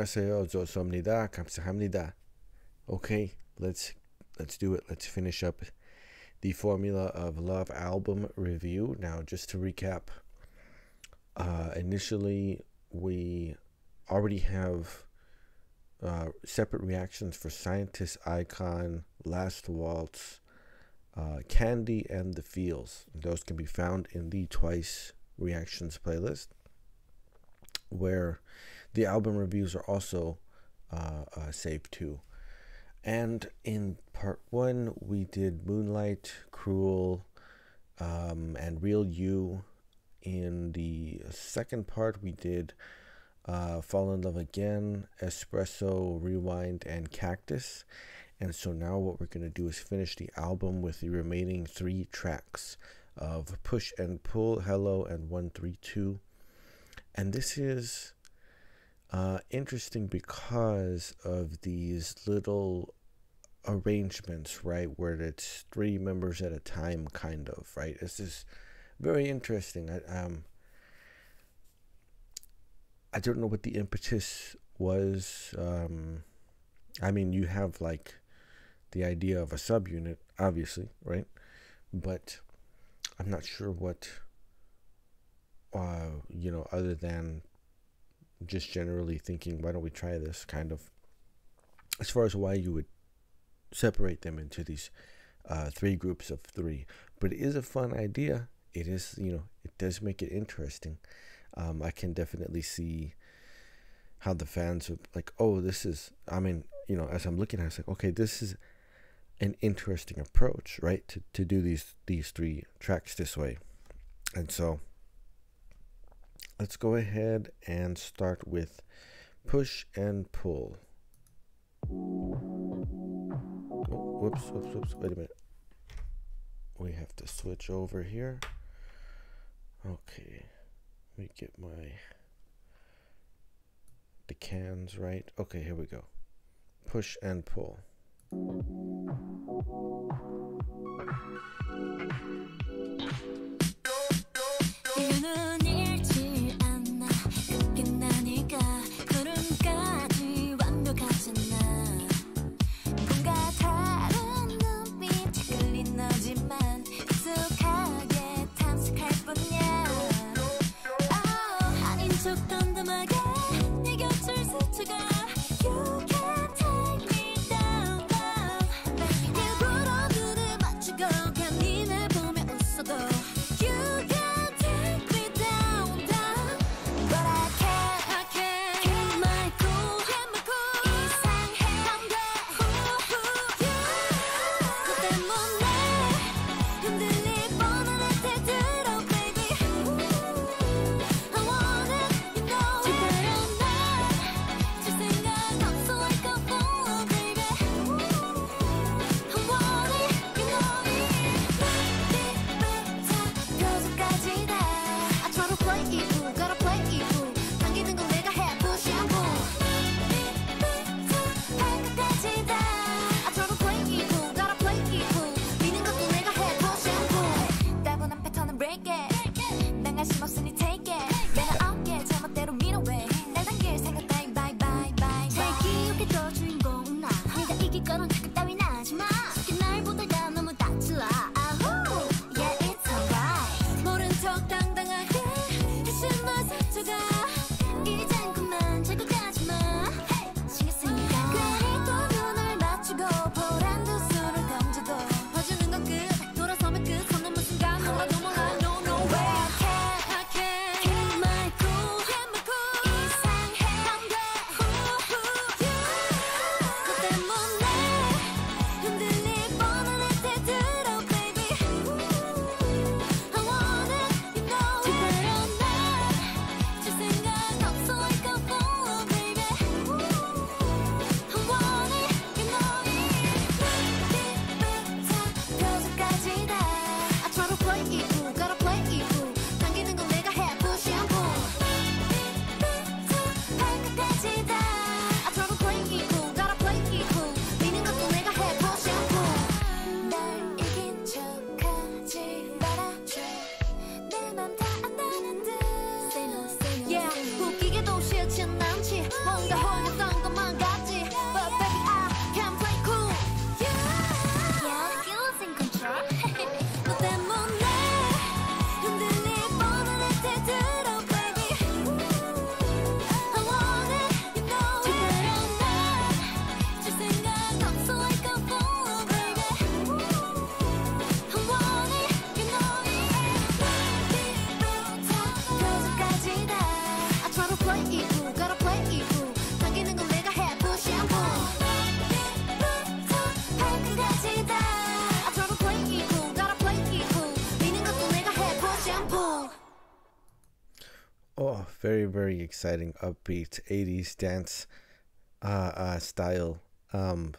안녕하세요. 좋습니다. 감사합니다. Okay, let's do it. Let's finish up the Formula of Love album review. Now, just to recap, initially we already have separate reactions for Scientist Icon, Last Waltz, Candy, and The Feels. Those can be found in the Twice Reactions playlist, where the album reviews are also saved too. And in part 1, we did Moonlight, Cruel, and Real You. In the second part, we did Fall in Love Again, Espresso, Rewind, and Cactus. And so now what we're going to do is finish the album with the remaining 3 tracks of Push and Pull, Hello, and 132. And this is interesting because of these little arrangements, right, where it's 3 members at a time, kind of, right? This is very interesting. I don't know what the impetus was. I mean, you have like the idea of a subunit, obviously, right? But I'm not sure what, other than just generally thinking, why don't we try this, kind of, as far as why you would separate them into these 3 groups of 3. But it is a fun idea. It is, it does make it interesting. I can definitely see how the fans would like, oh, this is, I mean, as I'm looking at it, it's like, okay, this is an interesting approach, right, to do these 3 tracks this way. And so let's go ahead and start with Push and Pull. Oh, whoops, wait a minute. We have to switch over here. Okay, let me get the cans right. Okay, here we go. Push and Pull. Oh, very, very exciting, upbeat 80s dance style. Um,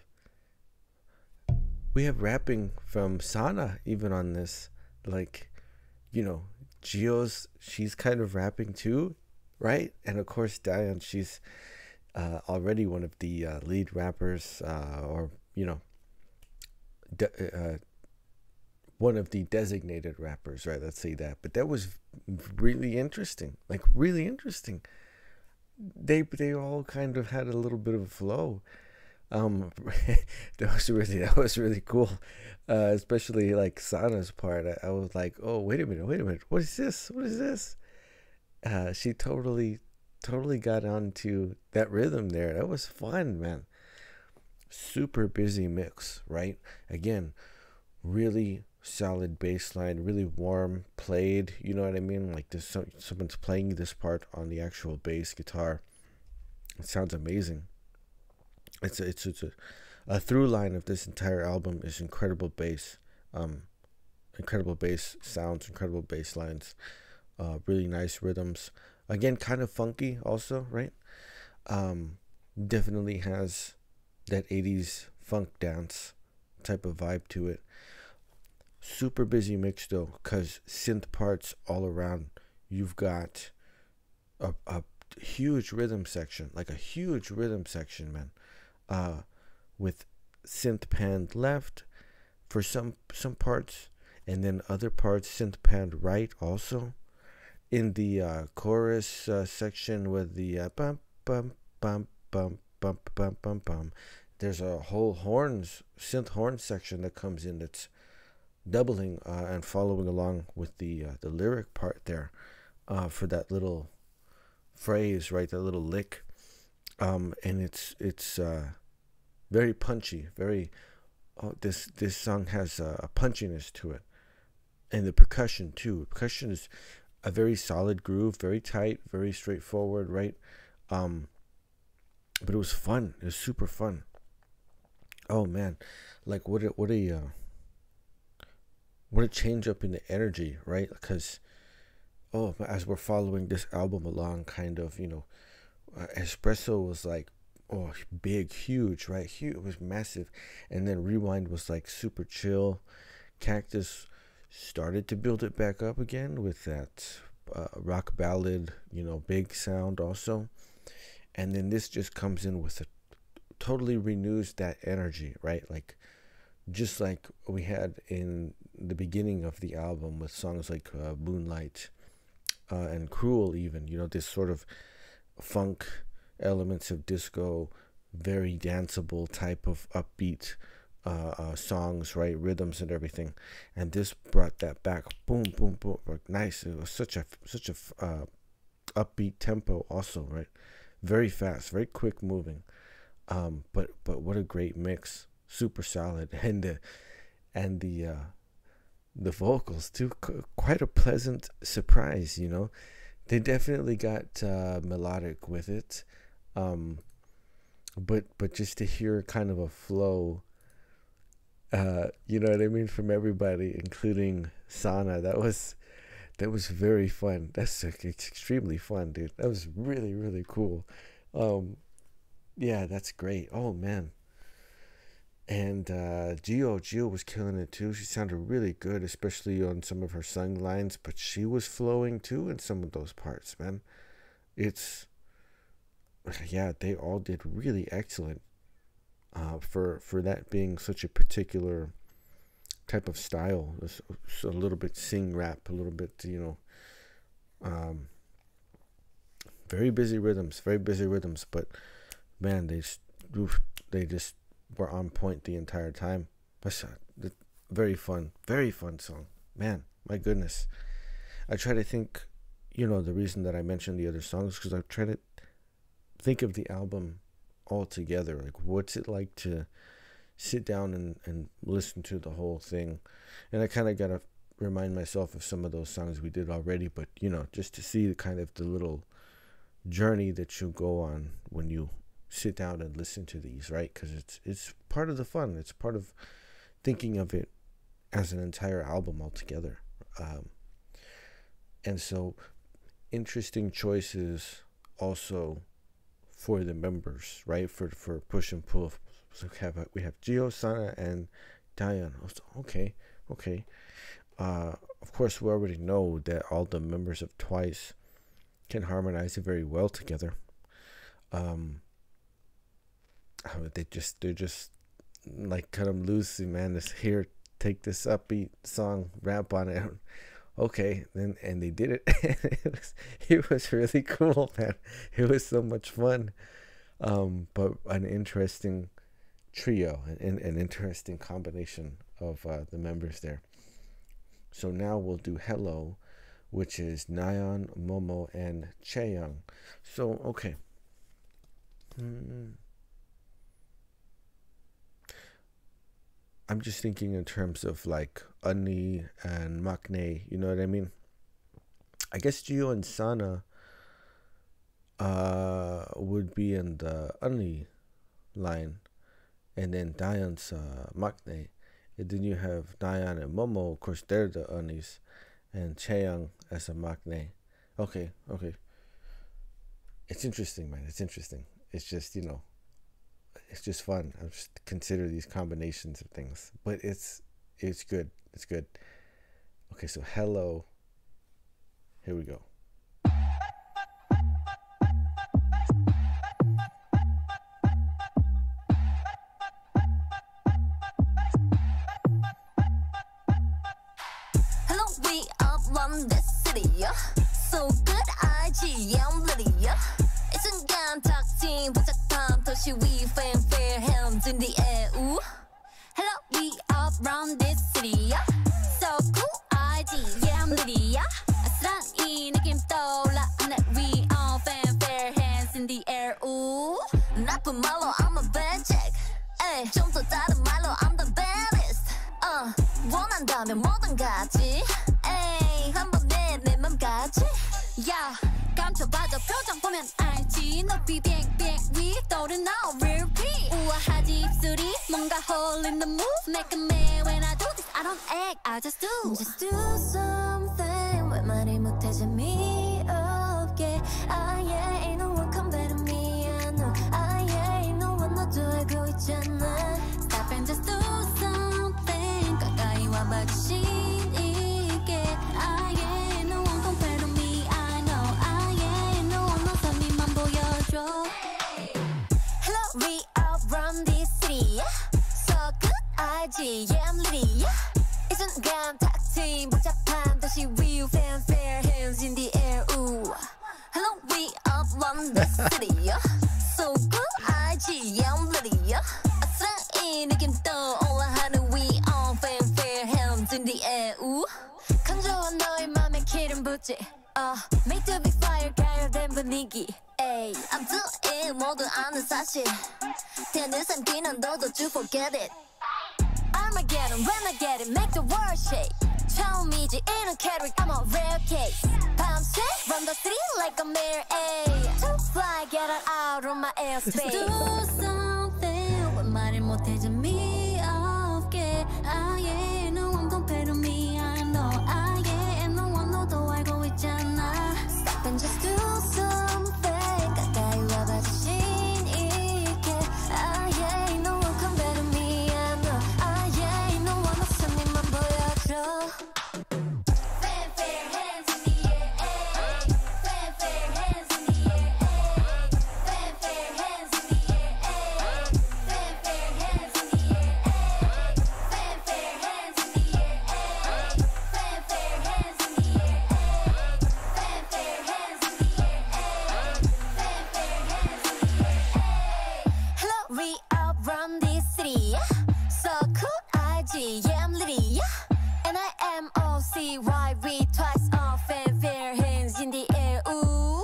we have rapping from Sana even on this. Like, you know, she's kind of rapping too, right? And of course, Diane, she's already one of the lead rappers, or, you know, de- one of the designated rappers, right? Let's say that. But that was really interesting, like really interesting. They all kind of had a little bit of a flow. Um, that was really cool, especially like Sana's part. I was like, oh wait a minute, what is this? What is this? She totally got onto that rhythm there. That was fun, man. Super busy mix, right? Again, really solid bass line, really warm played. You know what I mean? Like there's someone's playing this part on the actual bass guitar. It sounds amazing. It's a through line of this entire album is um, incredible bass sounds, incredible bass lines, really nice rhythms. Again, kind of funky, also, right? Um, Definitely has that 80s funk dance type of vibe to it. Super busy mix though, because synth parts all around. You've got a huge rhythm section, like a huge rhythm section, man. Uh, with synth panned left for some parts, and then other parts synth panned right also. In the chorus section with the bum bum bum bum bum bum bum bum, there's a whole synth horn section that comes in that's doubling and following along with the lyric part there, for that little phrase, right? That little lick, and it's very punchy. Very this song has a punchiness to it, and the percussion too. Percussion is a very solid groove, very tight, very straightforward, right? Um, but it was fun. It was super fun. Oh man, like what a change up in the energy, right? Because as we're following this album along, kind of, Espresso was like, oh, big, huge, right? Huge, it was massive, and then Rewind was like super chill. Cactus started to build it back up again with that rock ballad, big sound also, and then this just comes in with a totally renews that energy, right? Like just like we had in the beginning of the album with songs like Moonlight and Cruel, even, this sort of funk elements of disco, very danceable type of upbeat songs, right? Rhythms and everything, and this brought that back. Boom, boom, boom. Like, nice. It was such a upbeat tempo, also, right? Very fast, very quick moving. But what a great mix. Super solid, and the vocals too. Quite a pleasant surprise. They definitely got melodic with it. Um, but just to hear kind of a flow, you know what I mean, from everybody, including Sana. That was very fun. That's extremely fun, dude. That was really, really cool. Um, yeah, that's great. Oh man. And Gio was killing it too. She sounded really good, especially on some of her sung lines. But she was flowing too in some of those parts, man. It's Yeah, they all did really excellent. For that being such a particular type of style, it's a little bit sing rap, a little bit, um, very busy rhythms. But man, they just were on point the entire time. That's a very fun song. Man, my goodness. I try to think, the reason that I mentioned the other songs, because I try to think of the album all together. Like, what's it like to sit down and listen to the whole thing? And I kind of got to remind myself of some of those songs we did already, but, just to see the little journey that you go on when you sit down and listen to these, right? Because it's part of the fun. It's part of thinking of it as an entire album altogether. And so interesting choices also for the members, right? For push and pull. So we have Gio, Sana, and Diane. Okay. Of course, we already know that all the members of Twice can harmonize very well together. They're just like cut them loose, man. This here, take this upbeat song, rap on it. Okay, then and they did it. it was really cool, man. It was so much fun. But an interesting trio, an interesting combination of the members there. So now we'll do Hello, which is Nayeon, Momo, and Chaeyoung. So okay. I'm just thinking in terms of like Unni and Maknae, you know what I mean? I guess Gio and Sana would be in the Unni line, and then Dayan's Maknae. And then you have Dayan and Momo, of course they're the Unnis, and Chaeyoung as a Maknae. Okay. It's interesting, man. It's interesting. It's just, it's just fun. I just consider these combinations of things, but it's good. It's good. Okay, so Hello. Here we go. Hello, we up on this city. So good, I'm ready. It's a gun talk team, but 도시 we fanfare hands in the air. Ooh. Hello, we up round this city. So cool, I'm ready. 아슬한 느낌 떠올라. We all fanfare hands in the air. Ooh. 나쁜 말로 I'm a bad chick. 좀 더 다른 말로 I'm the baddest. 원한다면 뭐든 가지. 한번 내 맘까지. Yeah. 감춰봐도 표정 보면 알지. 높이 빙빙 위 떠오르는 repeat. 우아하지 입술이 뭔가 hole in the move. Make a man when I do this. I don't act, I just do. Just do something. 왜 말을 못해 재미없게. ain't no one come better me. I know ain't no one 너도 알고 있잖아. Stop and just do something. 가까이 와봐 주신 있게. ain't no one compare to me. I know ain't no one 너 선님만 보여줘. Hello, we up run this city. So good, I'm ready. 이 순간 탁트인 복잡한 도시 we fanfare hands in the air. Ooh. Hello, we up run this city. So good, I'm ready. 아슬한 이 느낌 떠올라 하는 we all fanfare hands in the air. Ooh. 강조한 너의 맘에 기름 붓지. Make the big fire 가열된 분위기. Ay, I'm doing 모두 아는 사실. 되는 삶기는 너도 to forget it. Armageddon when I get it, make the world shake. 처음이지 이런 캐릭, I'm a rare case. 밤새 run the city like a mare. Ay, to fly, get out of my airspace. Just do something. 왜 말을 못해 재미없게. ain't no one compare to me. I know ain't no one 너도 알고 있잖아. Stop and just do something. 가까이 와봐 주신 있게. ain't no one compare to me. I know ain't no one 너 손님만 보여줘. Fanfare hands in the air. Fanfare hands in the air. Fanfare hands in the air. Fanfare hands in the air. Fanfare hands in the air. Fanfare hands in the air. Fanfare hands in the air. Fanfare hands in the air. Hello, we up run this city. So cool, I'm ready. And I am OCY, we twice on fanfare hands in the air. Ooh.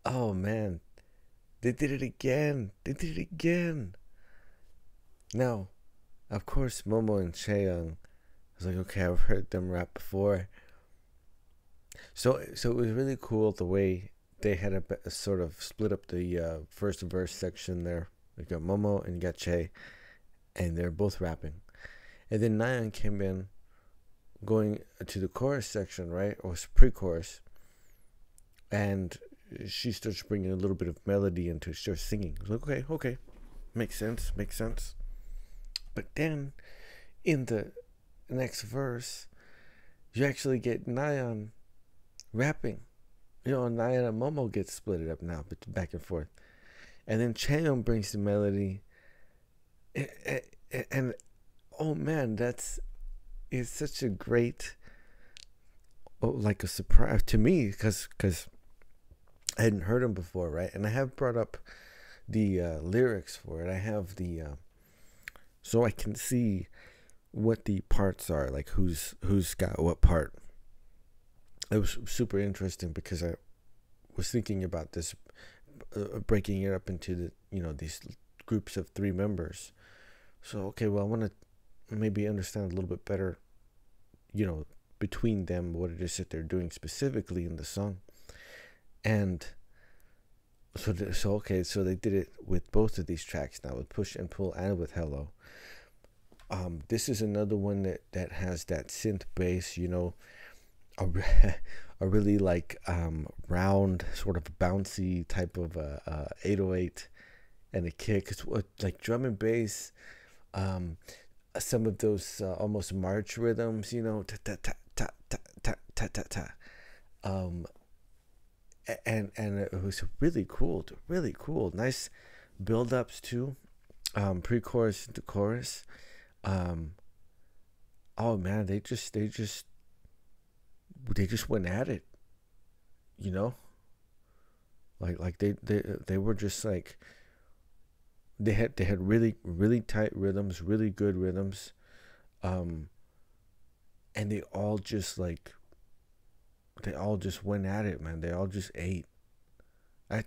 Oh man, they did it again. Now, of course, Momo and Chaeyoung, I was like, okay, I've heard them rap before. So it was really cool the way they had a sort of split up the first verse section there. We got Momo and you got Chae, and they're both rapping. And then Nayeon came in going to the chorus section, right, or pre-chorus, and she starts bringing a little bit of melody into it. She starts singing. I was like, okay, makes sense. But then in the next verse, you actually get Nayeon rapping. Nayeon and Momo get split up now, but back and forth. And then Chaeyoung brings the melody. And oh man, it's such a great, like a surprise to me, because I hadn't heard him before, right? And I have brought up the lyrics for it. I have the so I can see what the parts are, like who's got what part. It was super interesting because I was thinking about this, breaking it up into these groups of 3 members. So okay, well, I want to maybe understand a little bit better, between them, what it is that they're doing specifically in the song. And so they did it with both of these tracks now, with Push and Pull and with Hello. This is another one that has that synth bass, a really like round, sort of bouncy type of 808 and a kick. It's like drum and bass, some of those almost march rhythms, ta ta ta ta ta ta ta ta. And it was really cool, nice build-ups too, pre-chorus to chorus. Oh man, they just went at it, like they were just like, they had really tight rhythms, really good rhythms, and they all just went at it, man. They all just ate. I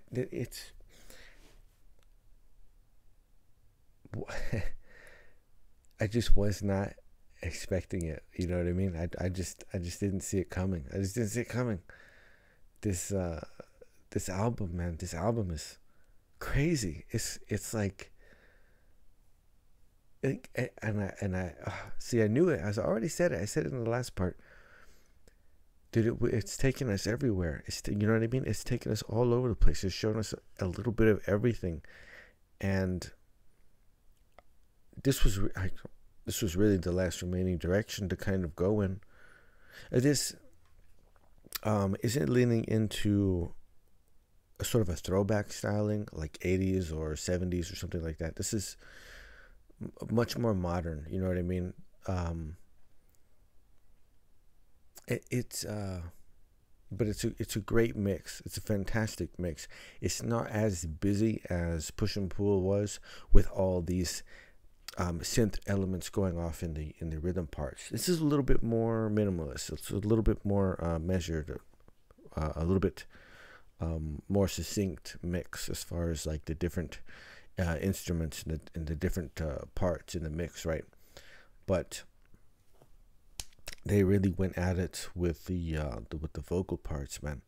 just was not expecting it. You know what I mean? I just didn't see it coming. This album, man. This album is crazy. It's like, and I see. I knew it. I already said it. I said it in the last part. Dude, it's taken us everywhere. You know what I mean? It's taken us all over the place. It's shown us a little bit of everything, and this was really the last remaining direction to kind of go in. This isn't leaning into a sort of a throwback styling, like 80s or 70s or something like that. This is much more modern. You know what I mean? But it's a great mix. It's a fantastic mix. It's not as busy as Push and Pull was, with all these synth elements going off in the rhythm parts. This is a little bit more minimalist. It's a little bit more measured, a little bit more succinct mix as far as like the different instruments and the different parts in the mix, right? But they really went at it with the vocal parts, man.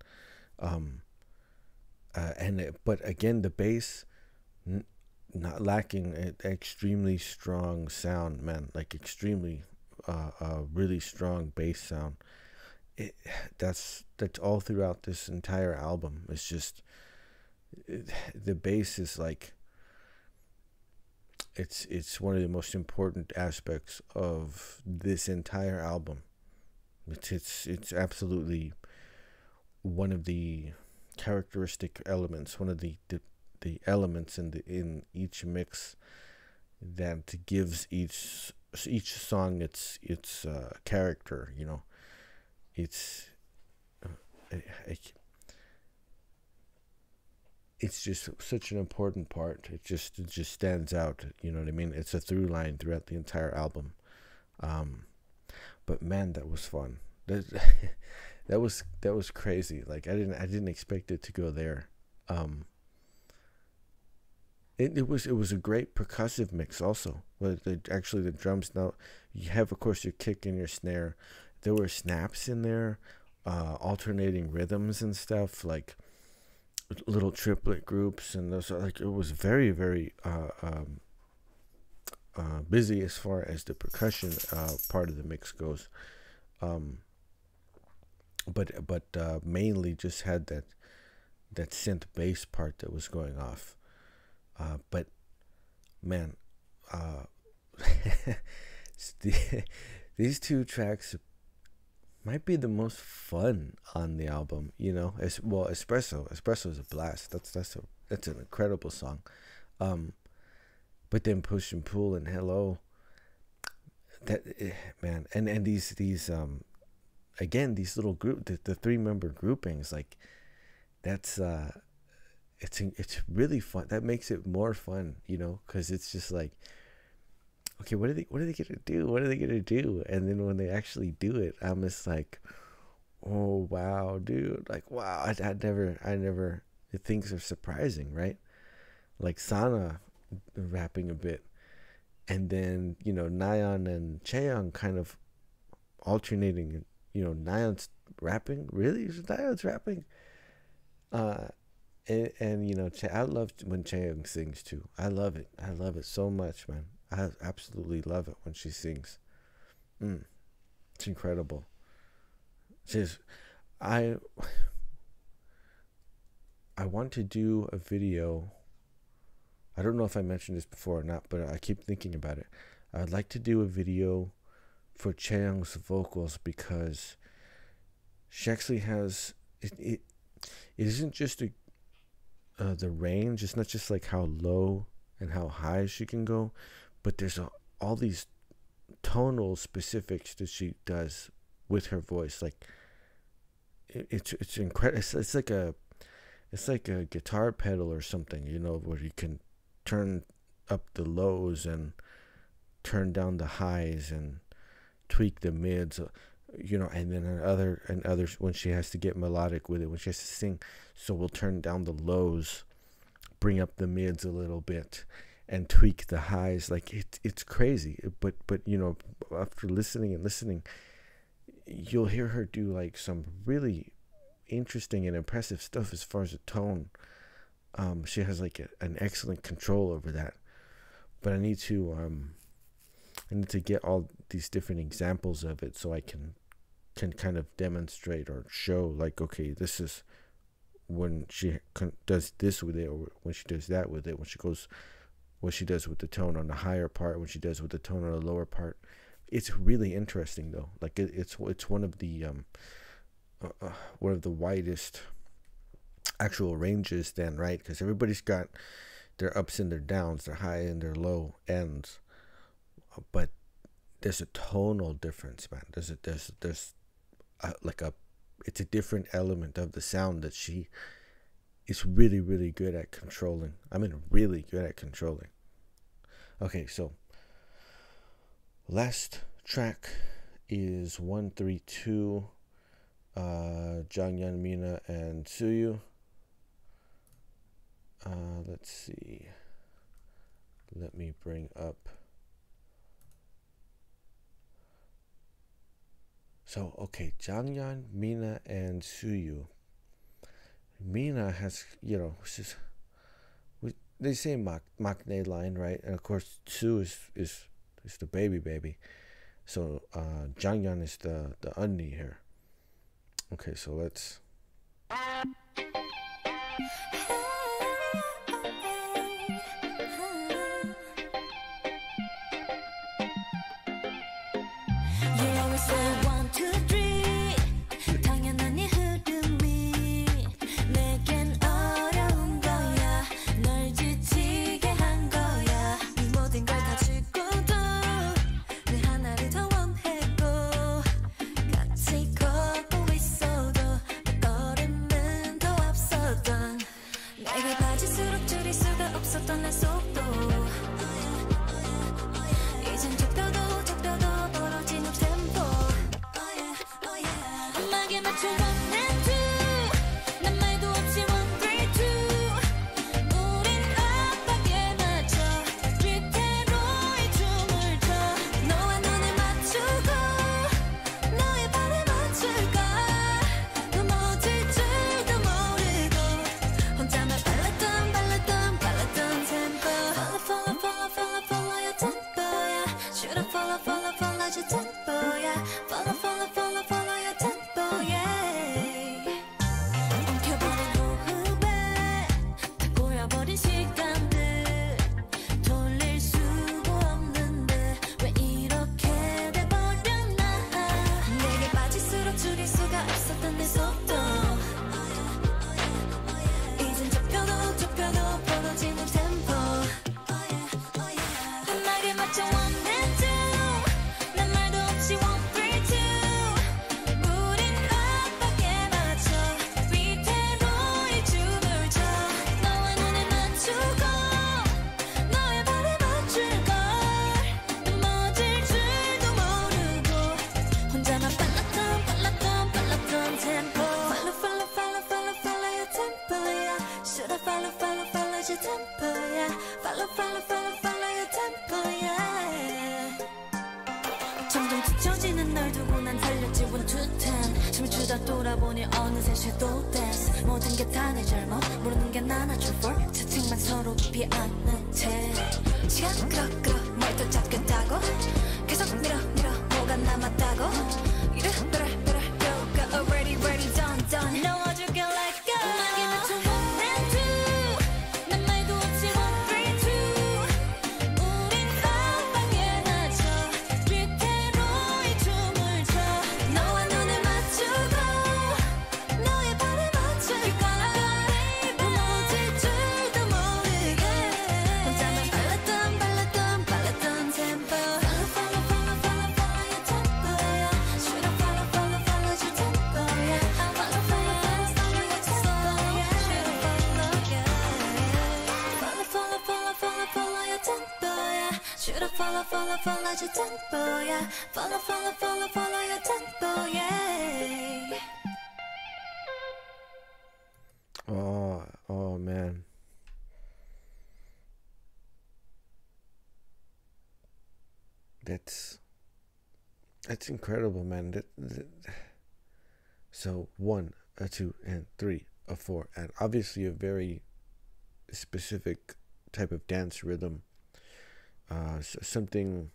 But again, the bass, not lacking an extremely strong sound, man. Like extremely, really strong bass sound. That's all throughout this entire album. It's just the bass is like, it's one of the most important aspects of this entire album. It's absolutely one of the characteristic elements, one of the elements in each mix that gives each song its character. It's just such an important part. It just stands out. You know what I mean? It's a through line throughout the entire album. But man, that was fun. That was crazy. Like I didn't expect it to go there. It was a great percussive mix also. Actually the drums, now you have of course your kick and your snare. There were snaps in there, alternating rhythms and stuff, like little triplet groups, and those are like, it was very, very busy as far as the percussion part of the mix goes. but mainly just had that synth bass part that was going off. But man, these two tracks might be the most fun on the album, you know. Well, Espresso is a blast. That's an incredible song. But then Push and Pull and Hello, that man, and these again, these little group, the 3-member groupings, like that's it's really fun. That makes it more fun, you know, because it's just like, okay, what are they gonna do? What are they gonna do? And then when they actually do it, I'm just like, oh wow, dude, like wow, I never. Things are surprising, right? Like Sana rapping a bit, and then you know Nayeon and Chaeyoung kind of alternating. You know, Nayeon's rapping. Really, Nayeon's rapping. And you know, I love when Chaeyoung sings too. I love it so much, man. I absolutely love it when she sings. It's incredible. I want to do a video. I don't know if I mentioned this before or not, but I keep thinking about it. I'd like to do a video for Chaeyoung's vocals because she actually has it isn't just the range. It's not just like how low and how high she can go, but there's all these tonal specifics that she does with her voice. Like it's incredible. It's like a guitar pedal or something, you know, where you can turn up the lows and turn down the highs and tweak the mids, you know, and then others when she has to get melodic with it, when she has to sing, so we'll turn down the lows, bring up the mids a little bit, and tweak the highs. Like it's crazy, but you know, after listening, you'll hear her do like some really interesting and impressive stuff as far as the tone. She has like an excellent control over that. But I need to get all these different examples of it so I can kind of demonstrate or show, like, okay, this is when she does this with it, or when she does that with it, when she goes, what she does with the tone on the higher part, when she does with the tone on the lower part. It's really interesting though. Like it's one of the widest actual ranges then, right? Because everybody's got their ups and their downs, their high and their low ends, but there's a tonal difference, man. There's it's a different element of the sound that she is really, really good at controlling. I mean, really good at controlling. Okay, so last track is 132, Jangyeon, Mina, and Suyu. Let's see. Let me bring up. So, okay, Jangyeon, Mina, and Suyu. Mina has, you know, they say maknae line, right? And of course, Su is the baby. So, Jangyeon is the unni here. Okay, so let's. tempo, yeah. Follow, follow, follow, follow your tempo, yeah. 점점 뒤처지는 널 두고 난 달렸지 1, 2, 10 숨을 쉬다 돌아보니 어느새 shadow dance 모든 게 다 내 잘못 모르는 게 나눠줄 for 채팅만 서로 깊이 아는 채 시간 끌어 뭘 더 잡겠다고 계속 밀어 뭐가 남았다고 이래 go already ready done 넣어줄게 let go 음악에 맞춰 1 and 2 난 말도 없이 1, 3, 2 우린 빵빵에 맞춰 뒤태로 이 춤을 춰 너와 눈을 맞추고 너의 발에 맞출까 무너질 줄도 모르게 혼자만 발랐던 tempo follow your tempo yeah should I follow your tempo yeah follow your tempo yeah should I follow your tempo yeah should I follow your tempo yeah follow your tempo yeah Oh man. That's incredible, man. So 1, 2, and 3, 4, and obviously a very specific type of dance rhythm. Something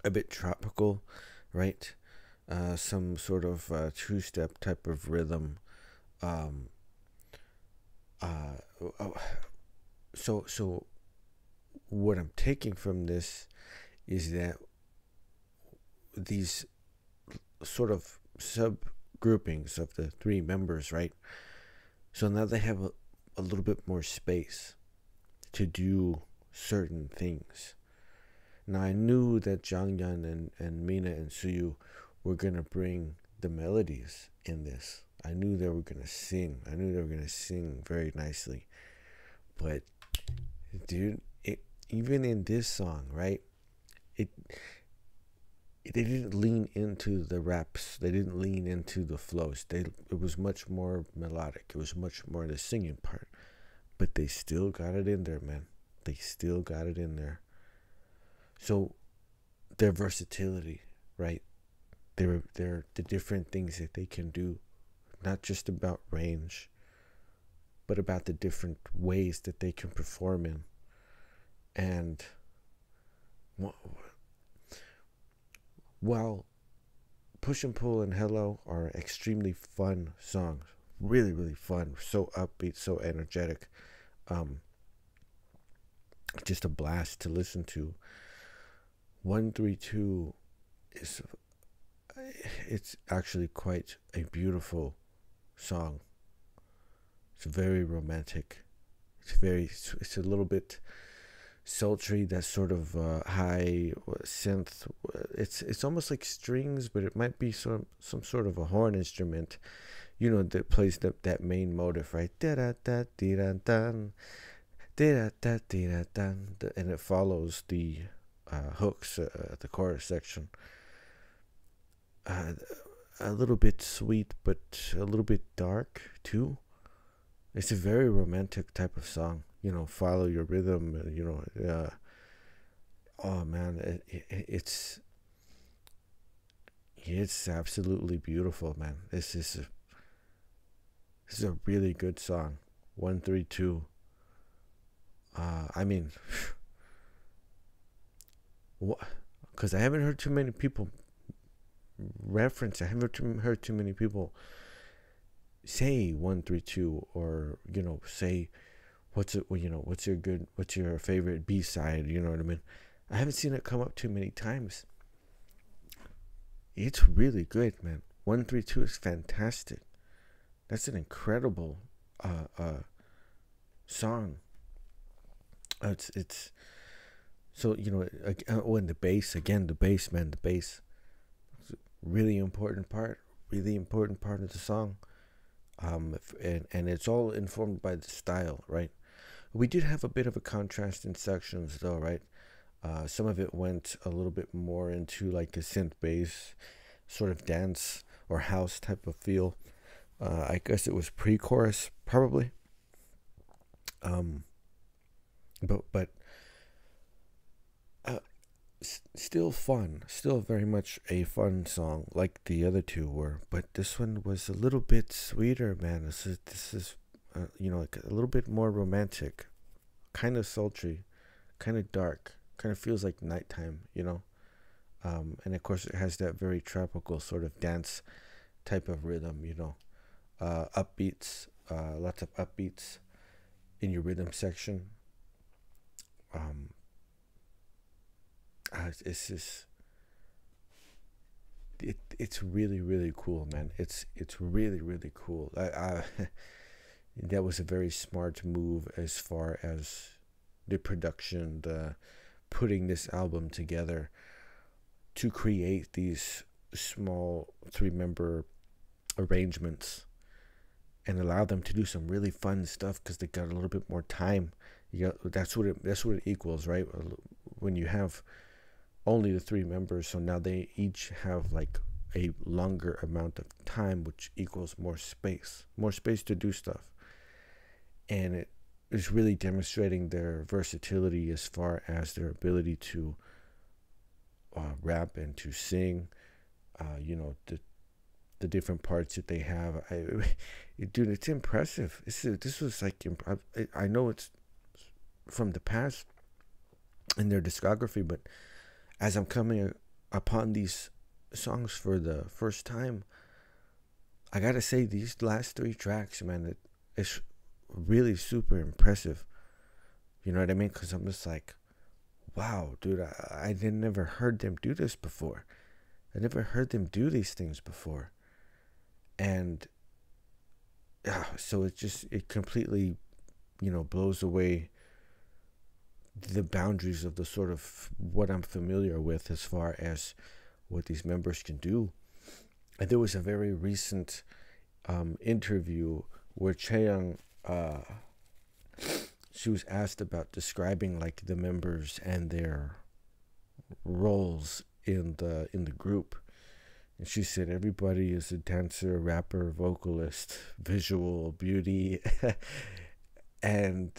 a bit tropical, right? Some sort of two-step type of rhythm. So what I'm taking from this is that these sort of subgroupings of the 3 members, right? So now they have a little bit more space to do certain things. Now I knew that Jonghyun and Mina and Suyu were gonna bring the melodies in this. I knew they were gonna sing. I knew they were gonna sing very nicely. But dude, even in this song, right? They didn't lean into the raps. They didn't lean into the flows. It was much more melodic. It was much more the singing part. But they still got it in there, man. They still got it in there. So their versatility, right? They're the different things that they can do. Not just about range, but about the different ways that they can perform in. And while Push and Pull and Hello are extremely fun songs, really, really fun, so upbeat, so energetic, just a blast to listen to. 132 it's actually quite a beautiful song. It's very romantic. It's a little bit sultry, that sort of high synth. It's almost like strings, but it might be some sort of a horn instrument, that plays that main motive, right? Da da da da da da da da da, and it follows the hooks at the chorus section. A little bit sweet, but a little bit dark too. It's a very romantic type of song. Follow your rhythm. Oh man, it's absolutely beautiful, man. This is a really good song. 132. I mean, because I haven't heard too many people reference. I haven't heard too many people say 132, or say what's your favorite B-side, you know what I mean? I haven't seen it come up too many times. It's really good, man. 132 is fantastic. That's an incredible song. It's so, and the bass, again, the bass, man, the bass. It's a really important part of the song. And it's all informed by the style, right? We did have a bit of a contrast in sections, though, right? Some of it went a little bit more into like a synth bass sort of dance or house type of feel. I guess it was pre-chorus, probably. but still fun, still very much a fun song like the other two were, but this one was a little bit sweeter, man. This is like a little bit more romantic, kind of sultry, kind of dark, kind of feels like nighttime, and of course it has that very tropical sort of dance type of rhythm, upbeats, lots of upbeats in your rhythm section. It's just it's really, really cool, man. It's really, really cool. That was a very smart move as far as the production, the putting this album together to create these small 3-member arrangements and allow them to do some really fun stuff because they got a little bit more time. That's what it equals, right? When you have only the 3 members, so now they each have like a longer amount of time, which equals more space to do stuff. And it is really demonstrating their versatility as far as their ability to rap and to sing, the different parts that they have. Dude, it's impressive. This was like, I know it's from the past in their discography, but as I'm coming upon these songs for the first time, I gotta say these last 3 tracks, man, it's really super impressive. You know what I mean? Because I'm just like, wow, dude, I never heard them do this before. I never heard them do these things before. And so it completely, blows away the boundaries of the sort of what I'm familiar with as far as what these members can do. And there was a very recent interview where Chaeyoung, she was asked about describing like the members and their roles in the group, and she said everybody is a dancer, rapper, vocalist, visual beauty. And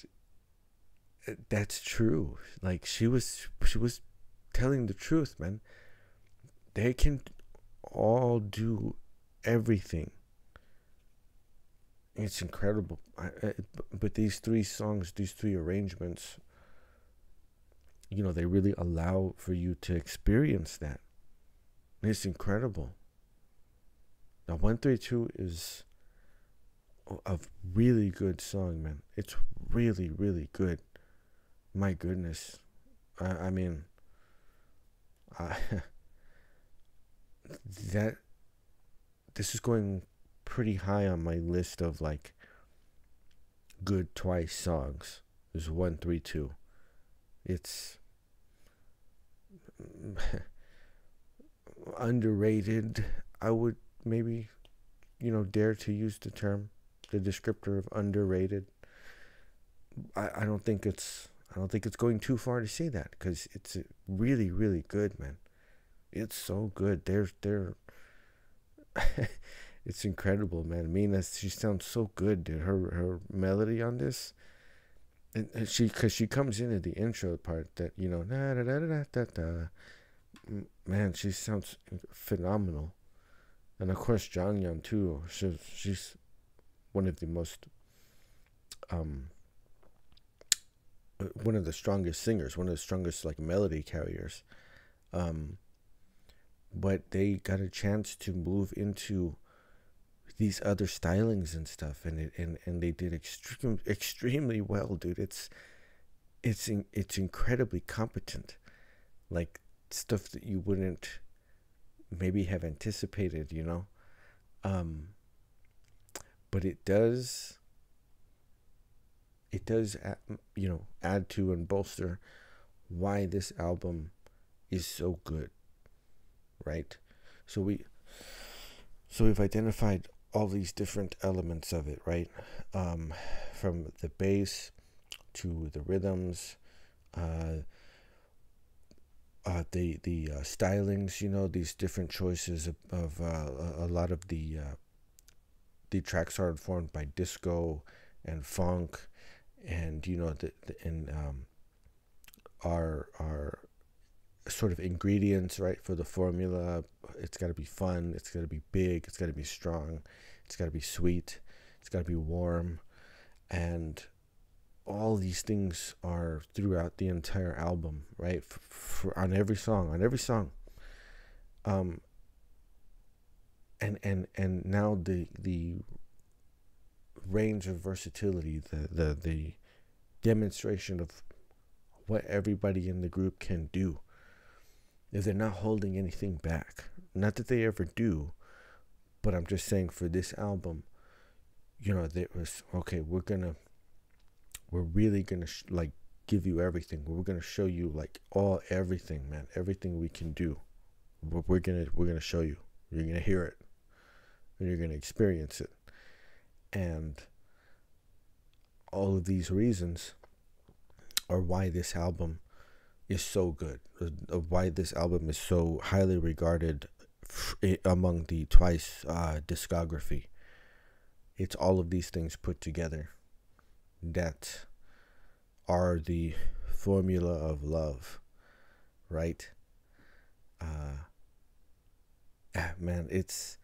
that's true. Like she was telling the truth, man. They can all do everything. It's incredible. But these 3 songs, these 3 arrangements, they really allow for you to experience that. It's incredible. Now, 132 is a really good song, man. It's really, really good. My goodness. I mean, this is going pretty high on my list of like good Twice songs. There's 132. It's underrated. I would maybe, dare to use the descriptor of underrated. I don't think it's going too far to say that, because it's really, really good, man. It's so good. It's incredible, man. Mina, she sounds so good, dude. Her melody on this, and because she comes in at the intro part that man, she sounds phenomenal. And of course Jonghyun too. She's one of the most one of the strongest singers, one of the strongest like melody carriers. But they got a chance to move into these other stylings and stuff, and they did extremely well, dude. It's incredibly competent, like stuff that you wouldn't maybe have anticipated, but it does add to and bolster why this album is so good, right? So we've identified all these different elements of it, right? From the bass to the rhythms, the stylings, these different choices of a lot of the tracks are informed by disco and funk, and are sort of ingredients, right, for the formula. It's got to be fun, it's got to be big, it's got to be strong, it's got to be sweet, it's got to be warm, and all these things are throughout the entire album, right? On every song, and now the range of versatility, the demonstration of what everybody in the group can do. If they're not holding anything back, not that they ever do, but I'm just saying for this album, there was, okay, we're really gonna like give you everything. We're gonna show you like everything, man, everything we can do. We're gonna show you. You're gonna hear it, and you're gonna experience it, and all of these reasons are why this album is so good, why this album is so highly regarded among the Twice discography. It's all of these things put together that are the formula of love, right? Man, it's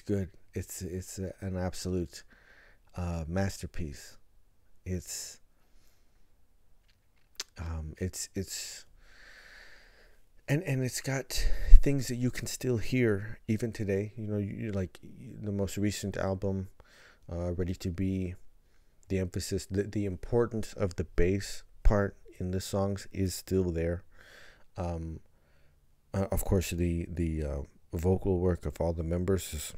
good. It's an absolute masterpiece. It's it's got things that you can still hear even today. You like the most recent album, Ready to Be. The emphasis, the importance of the bass part in the songs is still there. Of course, the vocal work of all the members is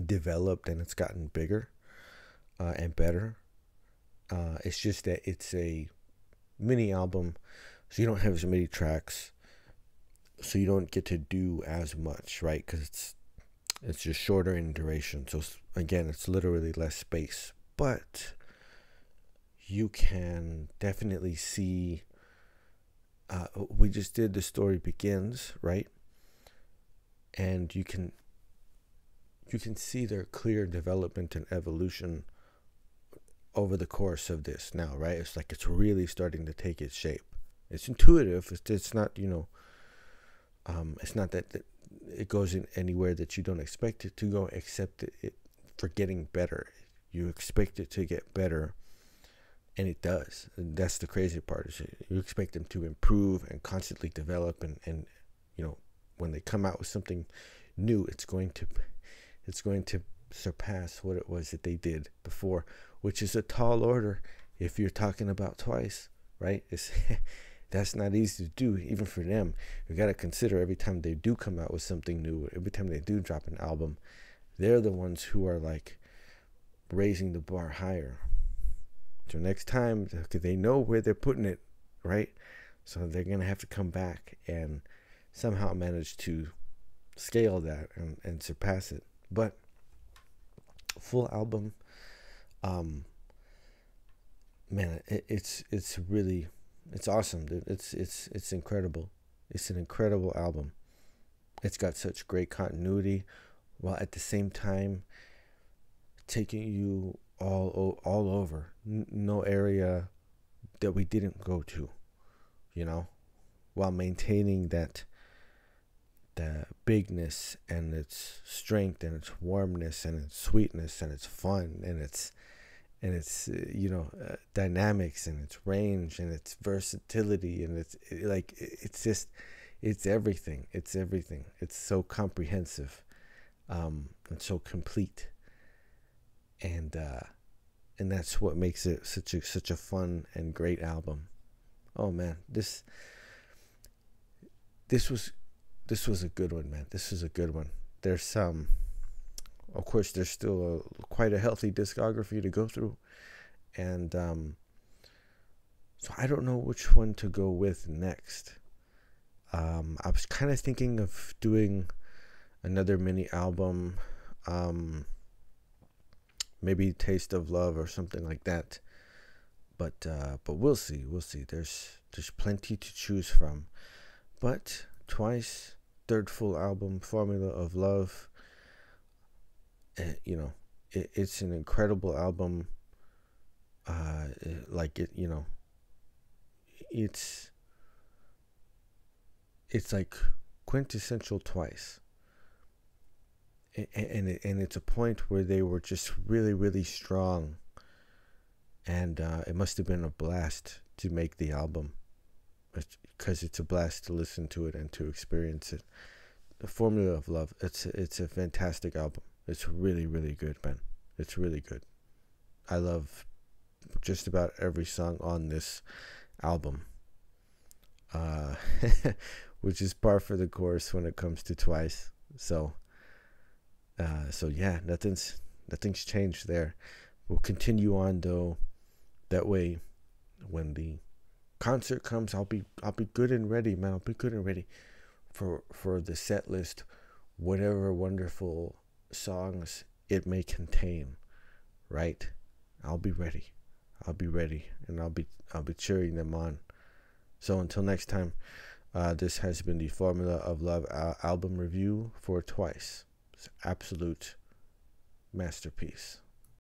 developed, and it's gotten bigger and better. It's just that it's a mini album, so you don't have as many tracks, so you don't get to do as much, right? Because it's just shorter in duration. So again, it's literally less space, but you can definitely see. We just did The Story Begins, right? And you can see their clear development and evolution over the course of this now, right? It's like it's really starting to take its shape. It's intuitive. It's not, it's not that it goes in anywhere that you don't expect it to go, except it for getting better. You expect it to get better, and it does. And that's the crazy part. Is you expect them to improve and constantly develop, and when they come out with something new, it's going to surpass what it was that they did before, which is a tall order if you're talking about Twice, right? That's not easy to do, even for them. You got to consider every time they do come out with something new, every time they do drop an album, they're the ones who are like raising the bar higher. So next time, they know where they're putting it, right? So they're going to have to come back and somehow manage to scale that and surpass it. But full album, man, it's really, it's awesome, dude. It's incredible. It's an incredible album. It's got such great continuity, while at the same time taking you all over. No area that we didn't go to, while maintaining that the bigness and its strength and its warmness and its sweetness and its fun and its dynamics and its range and its versatility, and it's everything. It's so comprehensive, and so complete, and that's what makes it such a fun and great album. Oh man, this was a good one, man. This was a good one. There's of course, there's still quite a healthy discography to go through, and so I don't know which one to go with next. I was kind of thinking of doing another mini album, maybe Taste of Love or something like that. But we'll see. There's plenty to choose from. But Twice, third full album, Formula of Love. It's an incredible album. it's like quintessential Twice. And it's a point where they were just really, really strong. And it must have been a blast to make the album, because it's a blast to listen to it and to experience it. The Formula of Love, it's a fantastic album. It's really, really good, man. It's really good. I love just about every song on this album, which is par for the course when it comes to Twice. So yeah, nothing's changed there. We'll continue on though. That way, when the concert comes, I'll be good and ready, man. I'll be good and ready for the set list, whatever wonderful songs it may contain. Right? I'll be ready. And I'll be cheering them on. So until next time, this has been the Formula of Love album review for Twice. It's an absolute masterpiece.